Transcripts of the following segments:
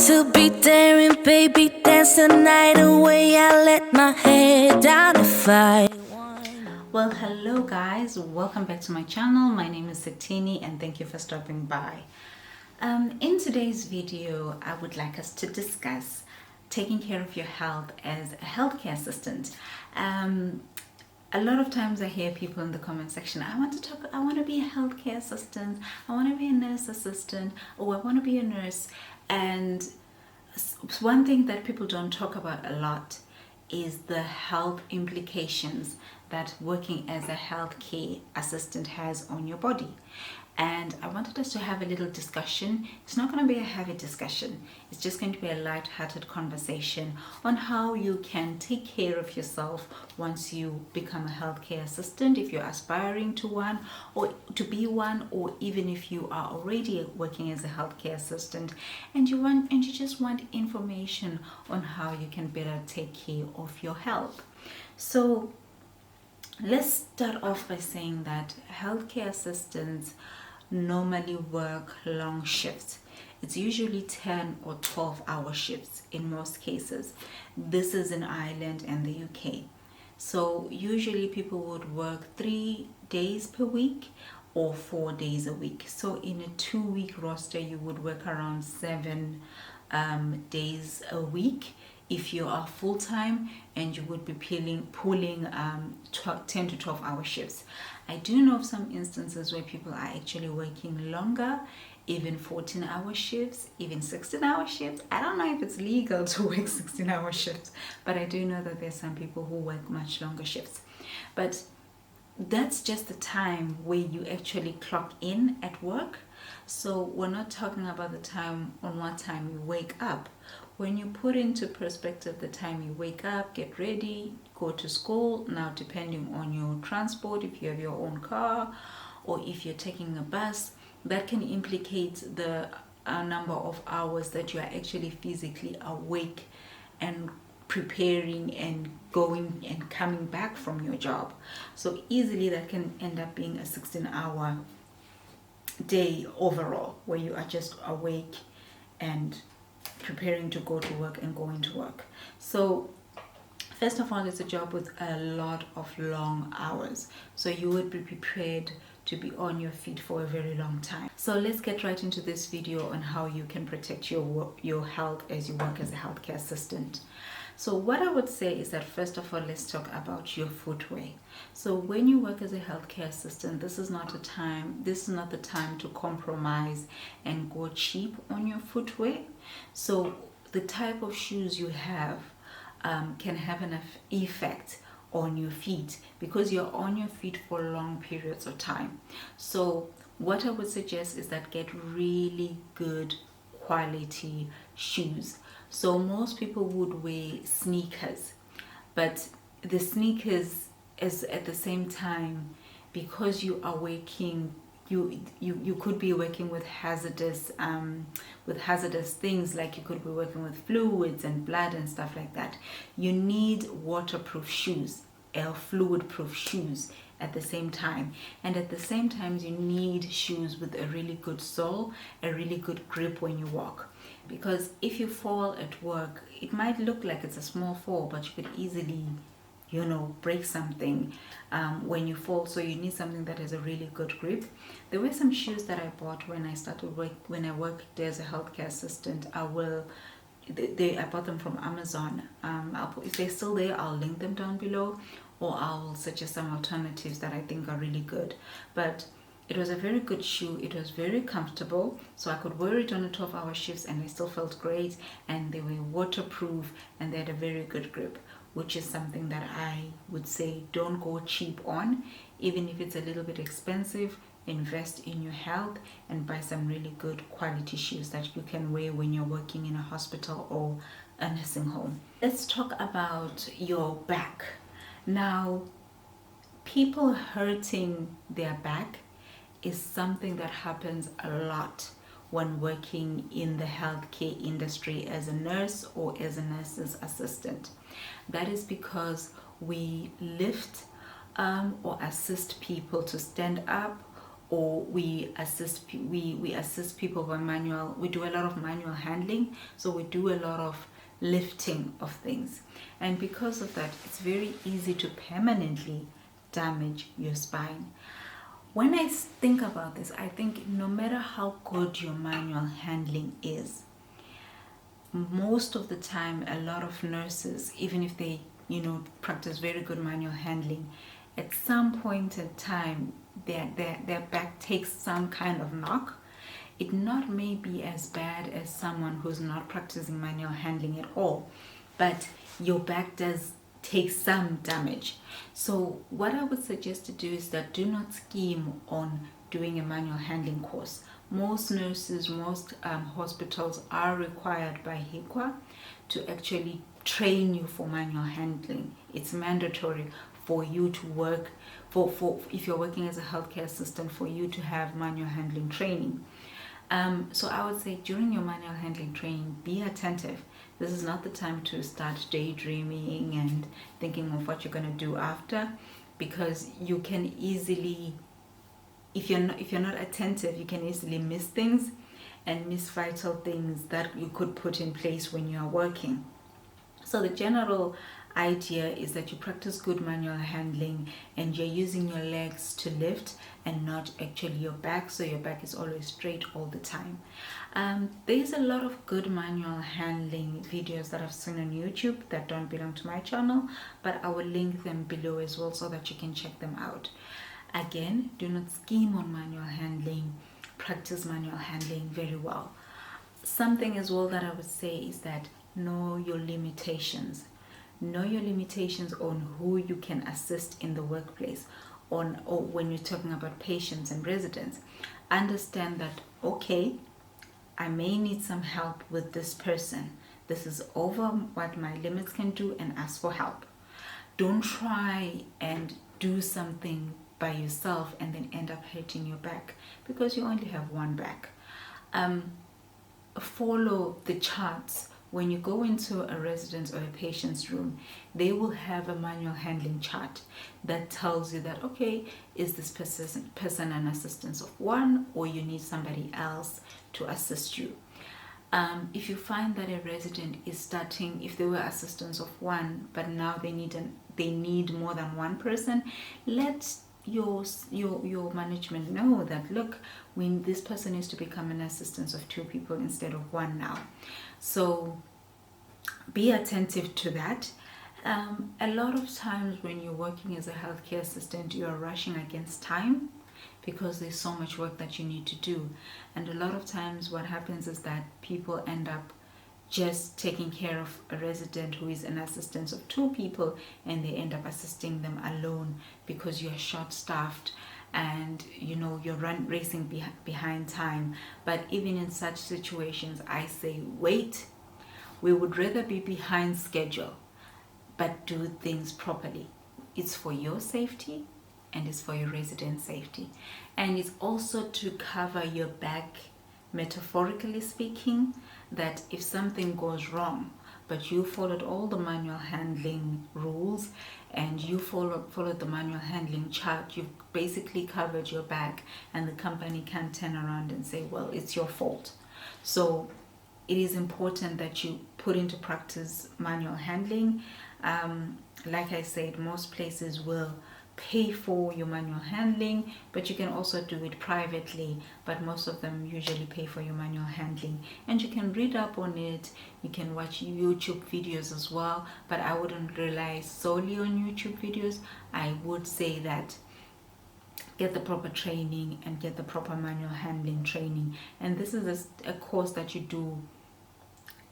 to be daring, baby, dance the night away. I let my head down if I. Well, hello guys, welcome back to my channel. My name is Satini and thank you for stopping by. In today's video, I would like us to discuss taking care of your health as a healthcare assistant. A lot of times I hear people in the comment section, I want to be a healthcare assistant, I want to be a nurse assistant, or I want to be a nurse. And one thing that people don't talk about a lot is the health implications that working as a healthcare assistant has on your body. And I wanted us to have a little discussion. It's not going to be a heavy discussion. It's just going to be a light-hearted conversation on how you can take care of yourself once you become a healthcare assistant, if you're aspiring to one or to be one, or even if you are already working as a healthcare assistant and you just want information on how you can better take care of your health. So let's start off by saying that healthcare assistants normally work long shifts. It's usually 10 or 12-hour shifts in most cases. This is in Ireland and the UK. So usually people would work 3 days per week or 4 days a week. So in a 2-week roster, you would work around 7 days a week if you are full-time, and you would be pulling 10 to 12-hour shifts. I do know of some instances where people are actually working longer, even 14-hour shifts, even 16-hour shifts. I don't know if it's legal to work 16-hour shifts, but I do know that there's some people who work much longer shifts. But that's just the time where you actually clock in at work. So we're not talking about the time on what time you wake up. When you put into perspective the time you wake up, get ready, go to school, now depending on your transport, if you have your own car or if you're taking a bus, that can implicate the number of hours that you are actually physically awake and preparing and going and coming back from your job. So easily that can end up being a 16-hour day overall, where you are just awake and preparing to go to work and going to work. So first of all, it's a job with a lot of long hours, so you would be prepared to be on your feet for a very long time. So let's get right into this video on how you can protect your health as you work as a healthcare assistant. So what I would say is that first of all, let's talk about your footwear. So when you work as a healthcare assistant, this is not the time to compromise and go cheap on your footwear. So the type of shoes you have can have an effect on your feet, because you're on your feet for long periods of time. So what I would suggest is that get really good quality shoes. So most people would wear sneakers, but the sneakers is at the same time, because you are working, you could be working with hazardous things, like you could be working with fluids and blood and stuff like that. You need waterproof shoes, fluid proof shoes at the same time, and at the same time you need shoes with a really good sole, a really good grip when you walk. Because if you fall at work, it might look like it's a small fall, but you could easily break something when you fall. So you need something that has a really good grip. There were some shoes that I bought when I worked as a healthcare assistant. I bought them from Amazon. If they're still there, I'll link them down below, or I'll suggest some alternatives that I think are really good. But it was a very good shoe. It was very comfortable, so I could wear it on a 12-hour shifts and I still felt great, and they were waterproof and they had a very good grip, which is something that I would say don't go cheap on. Even if it's a little bit expensive, invest in your health and buy some really good quality shoes that you can wear when you're working in a hospital or a nursing home. Let's talk about your back. Now, people hurting their back is something that happens a lot when working in the healthcare industry as a nurse or as a nurse's assistant. That is because we lift or assist people to stand up or we assist people by manual. We do a lot of manual handling, so we do a lot of lifting of things, and because of that, it's very easy to permanently damage your spine. When I think about this, I think no matter how good your manual handling is, most of the time, a lot of nurses, even if they practice very good manual handling, at some point in time their back takes some kind of knock. It not may be as bad as someone who's not practicing manual handling at all, but your back does take some damage. So what I would suggest to do is that do not scheme on doing a manual handling course. Most nurses, most hospitals are required by HIQA to actually train you for manual handling. It's mandatory for you to work, for if you're working as a healthcare assistant, for you to have manual handling training. So I would say during your manual handling training, be attentive. This is not the time to start daydreaming and thinking of what you're going to do after, because you can easily, if you're not attentive, you can easily miss things and miss vital things that you could put in place when you are working. So the general idea is that you practice good manual handling and you're using your legs to lift and not actually your back, so your back is always straight all the time. There's a lot of good manual handling videos that I've seen on YouTube that don't belong to my channel, but I will link them below as well so that you can check them out. Again, do not scheme on manual handling. Practice manual handling very well. Something as well that I would say is that know your limitations. Know your limitations on who you can assist in the workplace, or when you're talking about patients and residents. Understand that, okay, I may need some help with this person. This is over what my limits can do, and ask for help. Don't try and do something by yourself and then end up hurting your back, because you only have one back. Follow the charts. When you go into a resident's or a patient's room, they will have a manual handling chart that tells you that, okay, is this person an assistance of one, or you need somebody else to assist you. If you find that a resident is starting, if they were assistants of one, but now they need more than one person, let your management know that, look, when this person is to become an assistant of two people instead of one now. So be attentive to that. A lot of times when you're working as a healthcare assistant, you are rushing against time because there's so much work that you need to do. And a lot of times what happens is that people end up just taking care of a resident who is an assistant of two people, and they end up assisting them alone because you're short-staffed and you're racing behind time. But even in such situations, I say wait. We would rather be behind schedule but do things properly. It's for your safety and it's for your resident safety, and it's also to cover your back, metaphorically speaking, that if something goes wrong but you followed all the manual handling rules and you followed the manual handling chart, you've basically covered your back, and the company can't turn around and say, well, it's your fault. So it is important that you put into practice manual handling. Like I said, most places will pay for your manual handling, but you can also do it privately, but most of them usually pay for your manual handling, and you can read up on it. You can watch YouTube videos as well, but I wouldn't rely solely on YouTube videos. I would say that get the proper training and get the proper manual handling training, and this is a course that you do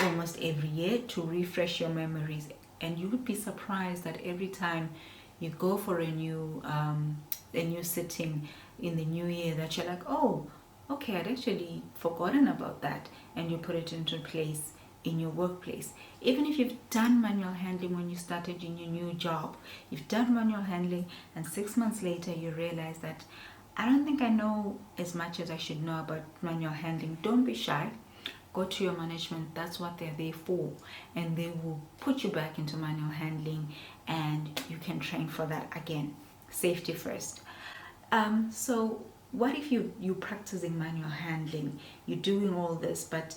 almost every year to refresh your memories, and you would be surprised that every time you go for a new sitting in the new year, that you're like, oh, okay, I'd actually forgotten about that, and you put it into place in your workplace. Even if you've done manual handling when you started in your new job, you've done manual handling, and 6 months later you realize that I don't think I know as much as I should know about manual handling. Don't be shy. Go to your management. That's what they're there for, and they will put you back into manual handling, and you can train for that again. Safety first. So what if you're practicing manual handling, you're doing all this, but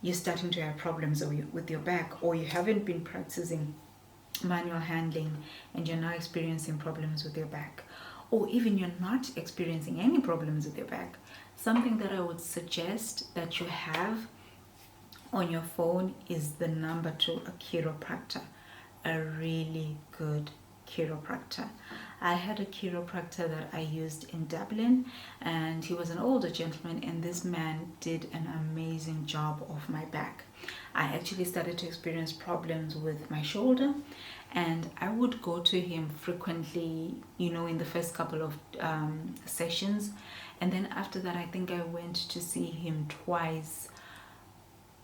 you're starting to have problems with your back, or you haven't been practicing manual handling and you're now experiencing problems with your back, or even you're not experiencing any problems with your back. Something that I would suggest that you have on your phone is the number to a chiropractor, a really good chiropractor. I had a chiropractor that I used in Dublin, and he was an older gentleman, and this man did an amazing job of my back. I actually started to experience problems with my shoulder, and I would go to him frequently, in the first couple of sessions, and then after that I think I went to see him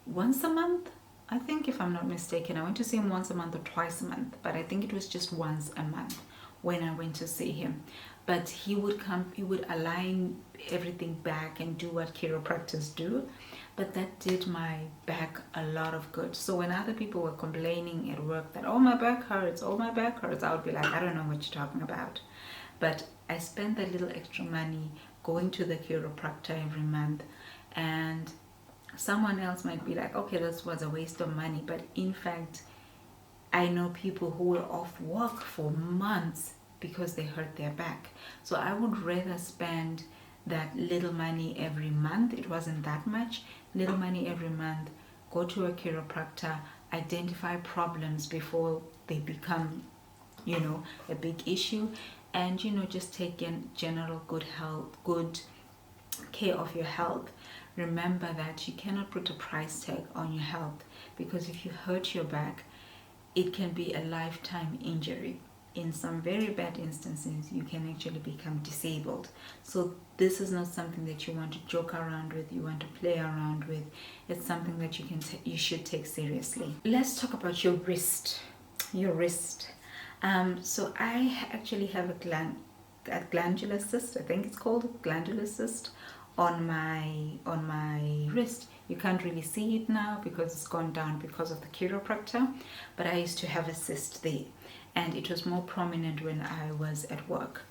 once a month. I think, if I'm not mistaken, I went to see him once a month or twice a month, but I think it was just once a month when I went to see him. But he would align everything back and do what chiropractors do. But that did my back a lot of good. So when other people were complaining at work that, oh, my back hurts, I would be like, I don't know what you're talking about. But I spent that little extra money going to the chiropractor every month, and someone else might be like, okay, this was a waste of money, but in fact, I know people who were off work for months because they hurt their back. So I would rather spend that little money every month. It wasn't that much. Little money every month, go to a chiropractor, identify problems before they become, a big issue, and, just take in general good care of your health. Remember that you cannot put a price tag on your health, because if you hurt your back, it can be a lifetime injury. In some very bad instances, you can actually become disabled. So this is not something that you want to joke around with, you want to play around with. It's something that you should take seriously. Let's talk about your wrist. So I actually have a glandular cyst. I think it's called glandular cyst on my wrist. You can't really see it now because it's gone down because of the chiropractor, but I used to have a cyst there, and it was more prominent when I was at work.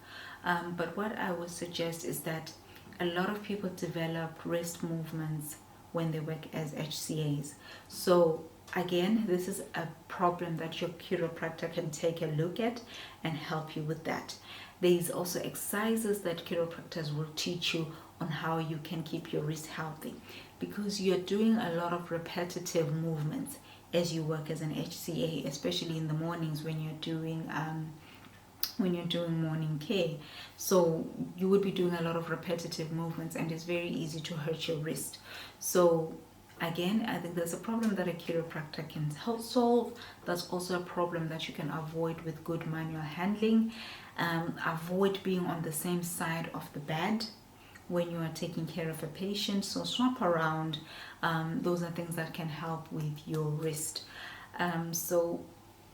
But what I would suggest is that a lot of people develop wrist movements when they work as HCAs. So again, this is a problem that your chiropractor can take a look at and help you with that. There's also exercises that chiropractors will teach you on how you can keep your wrist healthy, because you're doing a lot of repetitive movements as you work as an HCA, especially in the mornings when you're doing morning care. So you would be doing a lot of repetitive movements, and it's very easy to hurt your wrist. So again, I think there's a problem that a chiropractor can help solve. That's also a problem that you can avoid with good manual handling. Avoid being on the same side of the bed when you are taking care of a patient, so swap around. Those are things that can help with your wrist. So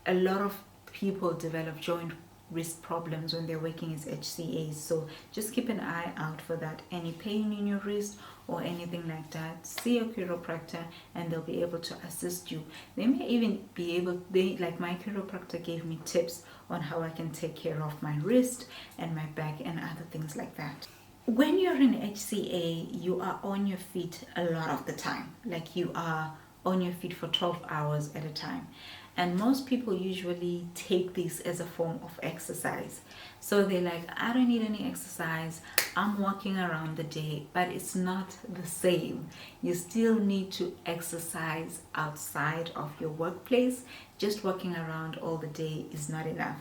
a lot of people develop joint wrist problems when they're working as HCAs, so just keep an eye out for that. Any pain in your wrist or anything like that, see a chiropractor and they'll be able to assist you. They may even be able, like my chiropractor gave me tips on how I can take care of my wrist and my back and other things like that. When you're in HCA, you are on your feet a lot of the time. Like, you are on your feet for 12 hours at a time. And most people usually take this as a form of exercise. So they're like, I don't need any exercise, I'm walking around the day. But it's not the same. You still need to exercise outside of your workplace. Just walking around all the day is not enough.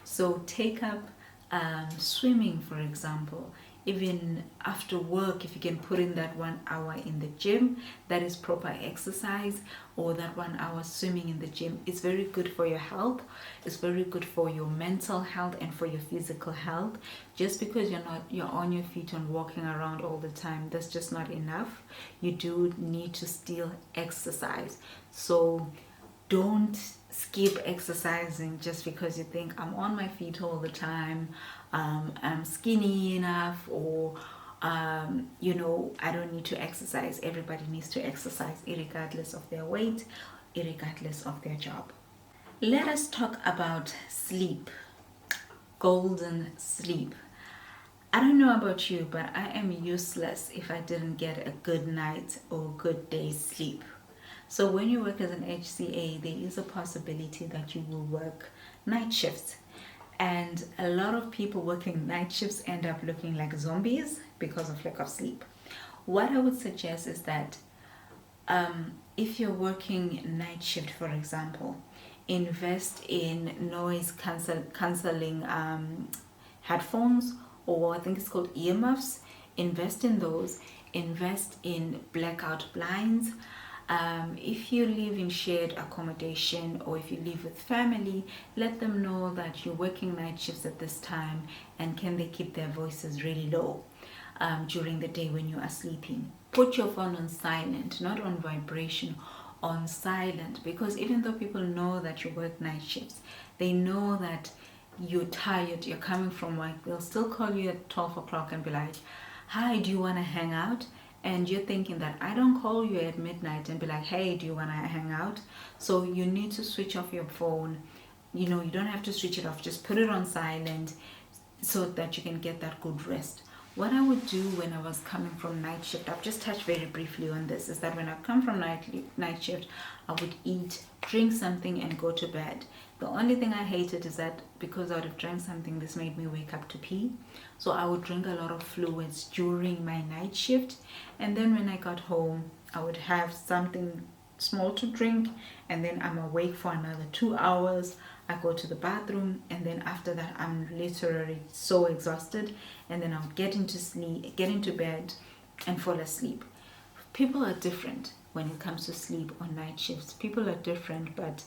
So take up swimming, for example. Even after work, if you can put in that 1 hour in the gym, that is proper exercise, or that 1 hour swimming in the gym. It's very good for your health. It's very good for your mental health and for your physical health. Just because you're on your feet and walking around all the time, that's just not enough. You do need to still exercise. So don't skip exercising just because you think, I'm on my feet all the time, I'm skinny enough, or I don't need to exercise. Everybody needs to exercise, irregardless of their weight, irregardless of their job. Let us talk about sleep. Golden sleep. I don't know about you, but I am useless if I didn't get a good night or good day's sleep. So when you work as an HCA, there is a possibility that you will work night shifts. And a lot of people working night shifts end up looking like zombies because of lack of sleep. What I would suggest is that if you're working night shift, for example, invest in noise cancelling headphones, or I think it's called earmuffs. Invest in those. Invest in blackout blinds. If you live in shared accommodation or if you live with family, let them know that you're working night shifts at this time, and can they keep their voices really low during the day when you are sleeping. Put your phone on silent, not on vibration, on silent, because even though people know that you work night shifts, they know that you're tired, you're coming from work, they'll still call you at 12 o'clock and be like, hi, do you want to hang out? And you're thinking that I don't call you at midnight and be like, hey, do you want to hang out? So you need to switch off your phone. You know, you don't have to switch it off, just put it on silent so that you can get that good rest. What I would do when I was coming from night shift, I've just touched very briefly on this, is that when I come from night shift, I would eat, drink something, and go to bed. The only thing I hated is that because I would have drank something, this made me wake up to pee. So I would drink a lot of fluids during my night shift, and then when I got home, I would have something small to drink, and then I'm awake for another 2 hours. I go to the bathroom, and then after that I'm literally so exhausted, and then I'll get into bed and fall asleep. People are different when it comes to sleep on night shifts. People are different, but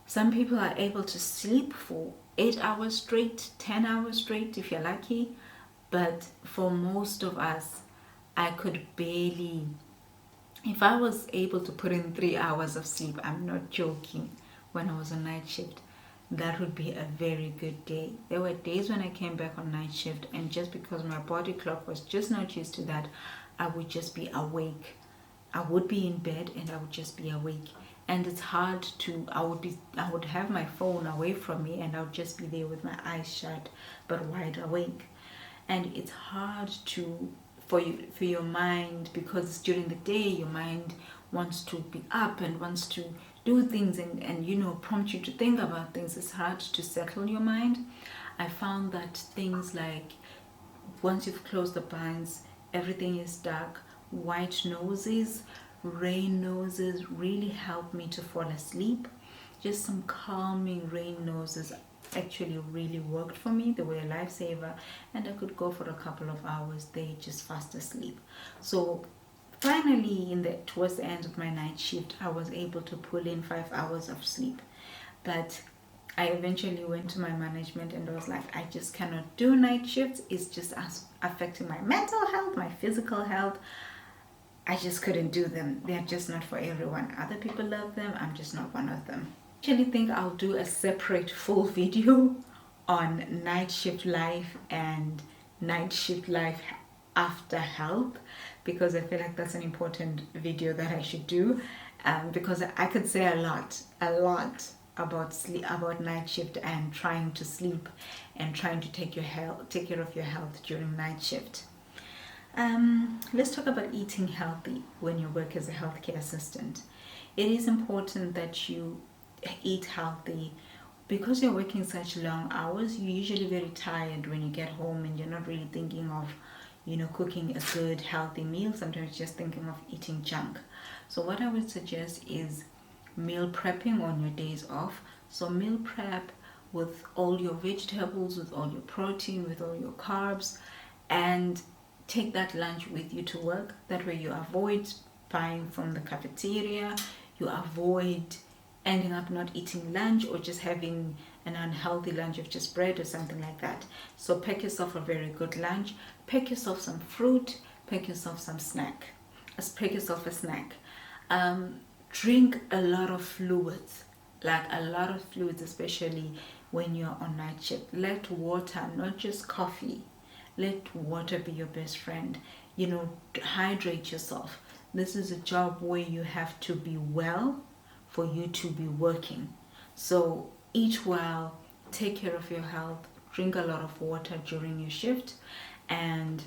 some people are able to sleep for 8 hours straight, 10 hours straight if you're lucky, but for most of us, I could barely. If I was able to put in 3 hours of sleep, I'm not joking, when I was on night shift, that would be a very good day. There were days when I came back on night shift, and just because my body clock was just not used to that, I would just be awake. I would be in bed and I would just be awake. And it's hard to, I would have my phone away from me, and I would just be there with my eyes shut but wide awake. And it's hard to for your mind, because during the day your mind wants to be up and wants to do things, and you know, prompt you to think about things. It's hard to settle your mind. I found that things like, once you've closed the blinds, everything is dark, white noises, rain noises really help me to fall asleep. Just some calming rain noises actually really worked for me. They were a lifesaver, and I could go for a couple of hours there just fast asleep. So finally, towards the end of my night shift, I was able to pull in 5 hours of sleep. But I eventually went to my management and I was like, I just cannot do night shifts. It's just affecting my mental health, my physical health. I just couldn't do them. They're just not for everyone. Other people love them. I'm just not one of them. I actually think I'll do a separate full video on night shift life and night shift life after health, because I feel like that's an important video that I should do, because I could say a lot about sleep, about night shift, and trying to sleep and trying to take care of your health during night shift. Let's talk about eating healthy when you work as a healthcare assistant. It is important that you eat healthy, because you're working such long hours. You're usually very tired when you get home, and you're not really thinking of, you know, cooking a good healthy meal. Sometimes you're just thinking of eating junk. So what I would suggest is meal prepping on your days off. So meal prep with all your vegetables, with all your protein, with all your carbs, and take that lunch with you to work. That way you avoid buying from the cafeteria, you avoid ending up not eating lunch or just having an unhealthy lunch of just bread or something like that. So pack yourself a very good lunch, pack yourself some fruit, pack yourself some snack, pack yourself a snack. Drink a lot of fluids, like a lot of fluids, especially when you're on night shift. Let water, not just coffee, let water be your best friend. You know, hydrate yourself. This is a job where you have to be well for you to be working. So eat well, take care of your health, drink a lot of water during your shift, and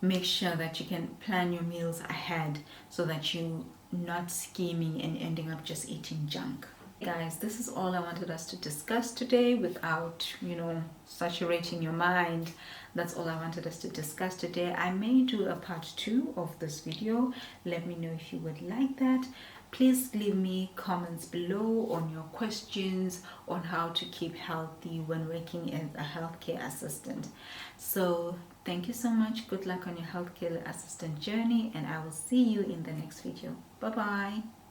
make sure that you can plan your meals ahead so that you're not scheming and ending up just eating junk. Guys, this is all I wanted us to discuss today without, saturating your mind. That's all I wanted us to discuss today. I may do a part 2 of this video. Let me know if you would like that. Please leave me comments below on your questions on how to keep healthy when working as a healthcare assistant. So thank you so much. Good luck on your healthcare assistant journey, and I will see you in the next video. Bye bye.